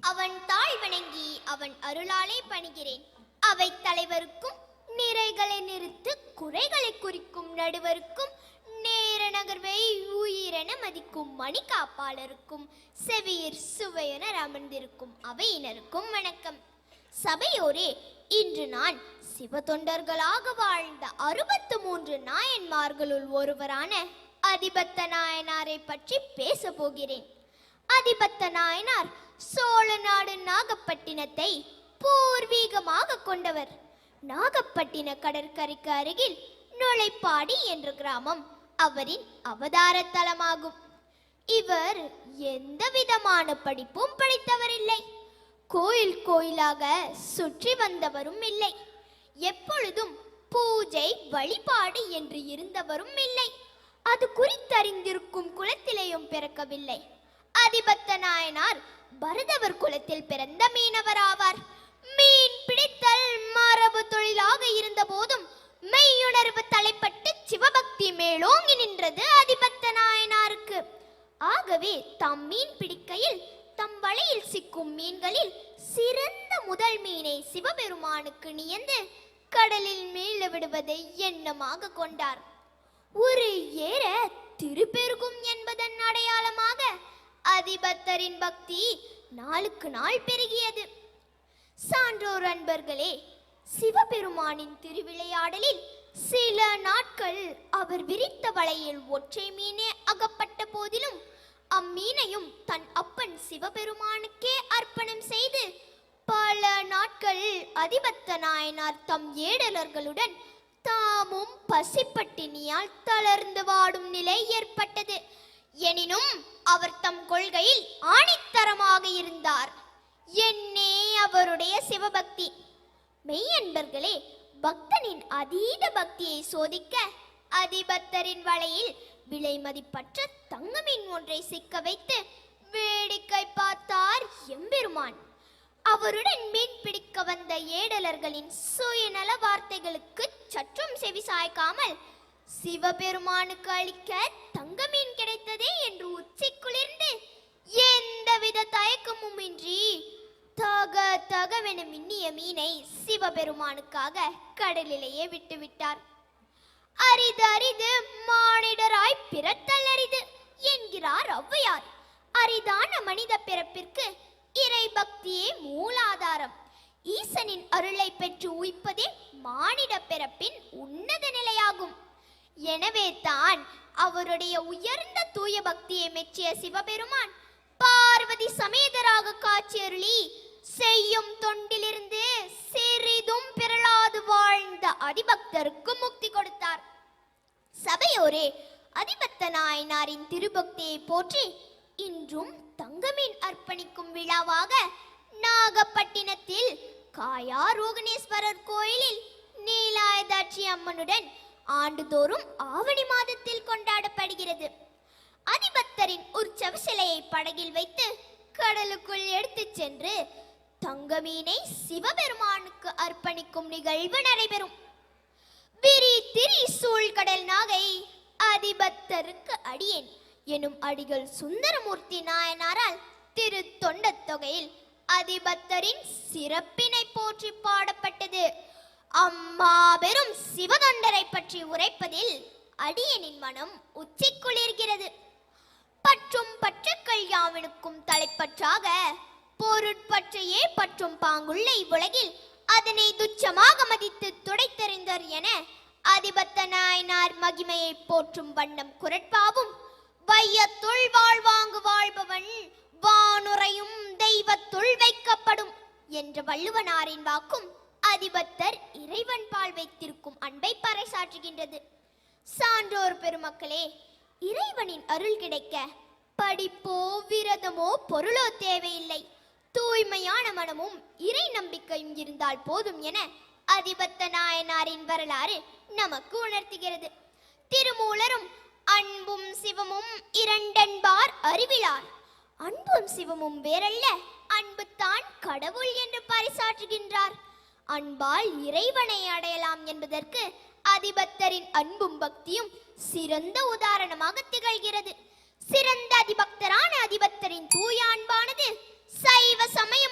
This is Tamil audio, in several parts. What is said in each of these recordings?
அவன் தாழ் வணங்கி அவன் அருளாலே பணிகிறேன். அவை தலைவருக்கும் நிறைகளை நிறுத்து குறைகளை குறிக்கும் நடுவருக்கும் நேர நகர்வை உயிரென மதிக்கும் மணி காப்பாளருக்கும் செவியர் சுவையென அமர்ந்திருக்கும் அவையினருக்கும் வணக்கம். சபையோரே, இன்று நான் சிவத்தொண்டர்களாக வாழ்ந்த 63 நாயன்மார்களுள் ஒருவரான அதிபத்த நாயனாரை பற்றி பேச போகிறேன். அதிபத்த நாயனார் சோழ நாடு நாகப்பட்டினத்தை பூர்வீகமாக கொண்டவர். நாகப்பட்டின கடற்கரைக்கு அருகில் நுழைப்பாடி என்ற கிராமம் அவரின் அவதார தலமாகும். இவர் எந்த விதமான படிப்பும் படித்தவர் இல்லை. கோயில் கோயிலாக சுற்றி வந்தவரும் இல்லை. எப்பொழுதும் பூஜை வழிபாடு என்று இருந்தவரும் இல்லை. அது குறித்தறிந்திருக்கும் குலத்திலேயும் பிறக்கவில்லை. அதிபத்த நாயனார் பரதவர் குலத்தில் பிறந்த மீனவராவார். மீன் பிடித்தல் மரபு தொழிலாக இருந்த போதும் மெய்யுணர்வு தலைப்பட்டு சிவபக்தி மேலோங்கி நின்றது அதிபத்த நாயனாருக்கு. ஆகவே தாம் மீன் பிடிக்கையில் தம் வலையில் சிக்கும் மீன்களில் சிறந்த முதல் மீனை சிவபெருமானுக்கு நியந்து கடலில் மீள விடுவதை எண்ணமாக கொண்டார். ஒரு ஏற திருப்பெருகும் என்பதன் அடையாளமாக அதிபத்தரின் பக்தி நாளுக்கு நாள் பெருகியது. சான்றோர் அன்பர்களே, சிவபெருமானின் திருவிளையாடலில் சில நாட்கள் அவர் விரித்த வலையில் ஒற்றை மீனே அகப்பட்ட போதிலும் அம்மீனையும் தன் அப்பன் சிவபெருமானுக்கே அர்ப்பணம் செய்து பல நாட்கள் அதிபத்த நாயனார் தம் ஏடலர்களுடன் தாமும் பசிப்பட்டினியால் தளர்ந்து வாடும் நிலை ஏற்பட்டது. எனினும் அவர் தம் கொள்கையில் ஆணித்தரமாக இருந்தார். என்னே அவருடைய சிவபக்தி. மெய்யன்பர்களே, பக்தனின் அதீத பக்தியை சோதிக்க அதிபத்தரின் வலையில் விலை மதிப்பற்ற தங்கமீன் ஒன்றை சிக்க வைத்து வேடிக்கை பார்த்தார் எம்பெருமான். அவருடன் மீன் பிடிக்க வந்த ஏடலர்களின் சுயநல வார்த்தைகளுக்கு சற்றும் செவி சாய்க்காமல் சிவபெருமானுக்கு அளிக்க தங்க மீன் கிடைத்ததே என்று உச்சி குளிர்ந்து எந்தவித தயக்கமும் இன்றி தக தகவென மின்னிய மீனை சிவபெருமானுக்காக கடலிலேயே விட்டுவிட்டார். அரிது அரிது மானிடராய் பிறத்தல் அரிது என்கிறார் ஔவையார். அரிதான மனித பிறப்பிற்கு இறை பக்தியே மூலாதாரம். ஈசனின் அருளை பெற்று உய்ப்பதே மானிட பிறப்பின் உன்னத நிலையாகும். எனவே தான் அவருடைய உயர்ந்த தூய பக்தியை மெச்சிய சிவபெருமான் பார்வதி சமேதராக காட்சியருளி செய்யும் தொண்டிலிருந்து சிறிதும் பிறளாது வாழ்ந்த அதிபக்தருக்கு முக்தி கொடுத்தார். சபையோரே, அதிபத்த நாயனாரின் திருபக்தியை போற்றி இன்றும் தங்கமீன் அர்ப்பணிக்கும் விழாவாக நாகப்பட்டினத்தில் காயா ரோகணேஸ்வரர் கோயிலில் நீலாயதாட்சி அம்மனுடன் ஆண்டுதோறும் ஆவணி மாதத்தில் கொண்டாடப்படுகிறது. அதிபத்தரின் உற்சவ சிலையை படகில் வைத்து கடலுக்குள் எடுத்துச் சென்று தங்கமீனை சிவபெருமானுக்கு அர்ப்பணிக்கும் நிகழ்வு நடைபெறும். விரி திரி சூழ்கடல் நாகை அதிபத்தருக்கு அடியேன் எனும் அடிகள் சுந்தரமூர்த்தி நாயனாரால் திரு தொண்ட தொகையில் அதிபத்தரின் சிறப்பினை போற்றி பாடப்பட்டது. அம்மா பெரும் சிவதொண்டரை பற்றி உரைப்பதில் அடியனின் மனம் உச்சி குளிர்கிறது. பற்றும் பற்றுக்கள் யாவனுக்கும் தலைப்பற்றாக பொருட்பற்றையே பற்றும் பாங்குள்ள இவ்வுலகில் அதனை துச்சமாக மதித்து துடைத்தெறிந்தார் என அதிபத்த நாயனார் மகிமையை போற்றும் வண்ணம் குரட்பாவும் வையத்துள் வாழ்வாங்கு வாழ்பவன் வானுரையும் தெய்வத்துள் வைக்கப்படும் என்ற வள்ளுவனாரின் வாக்கும் அதிபத்தர் இறைவன் பால் வைத்திருக்கும் அன்பை பறைசாற்றுகின்றது. சான்றோர் பெருமக்களே, இறைவனின் அருள் கிடைக்க படிப்போ விரதமோ பொருளோ தேவையில்லை. தூய்மையான மனமும் இறை நம்பிக்கையும் இருந்தால் போதும் என அதிபத்த நாயனாரின் வரலாறு நமக்கு உணர்த்துகிறது. திருமூலரும் அன்பும் சிவமும் இரண்டென்பார் அறிவிலார். அன்பும் சிவமும் வேறல்ல, அன்பு தான் கடவுள் என்று பறைசாற்றுகின்றார். அன்பால் இறைவனை அடையலாம் என்பதற்கு அதிபத்தரின் அன்பும் பக்தியும் சிறந்த உதாரணமாக திகழ்கிறது. சிறந்த அதிபக்தரான அதிபத்தரின் தூய அன்பானது சைவ சமய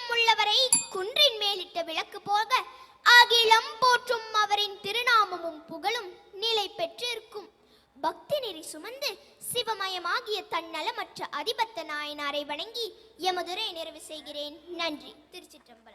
புகழும் நிலை பெற்றிருக்கும். பக்தி நெறி சுமந்து சிவமயமாகிய தன்னலமற்ற அதிபத்த நாயனாரை வணங்கி எமதுரை நிறைவு செய்கிறேன். நன்றி. திருச்சிற்றம்பலம்.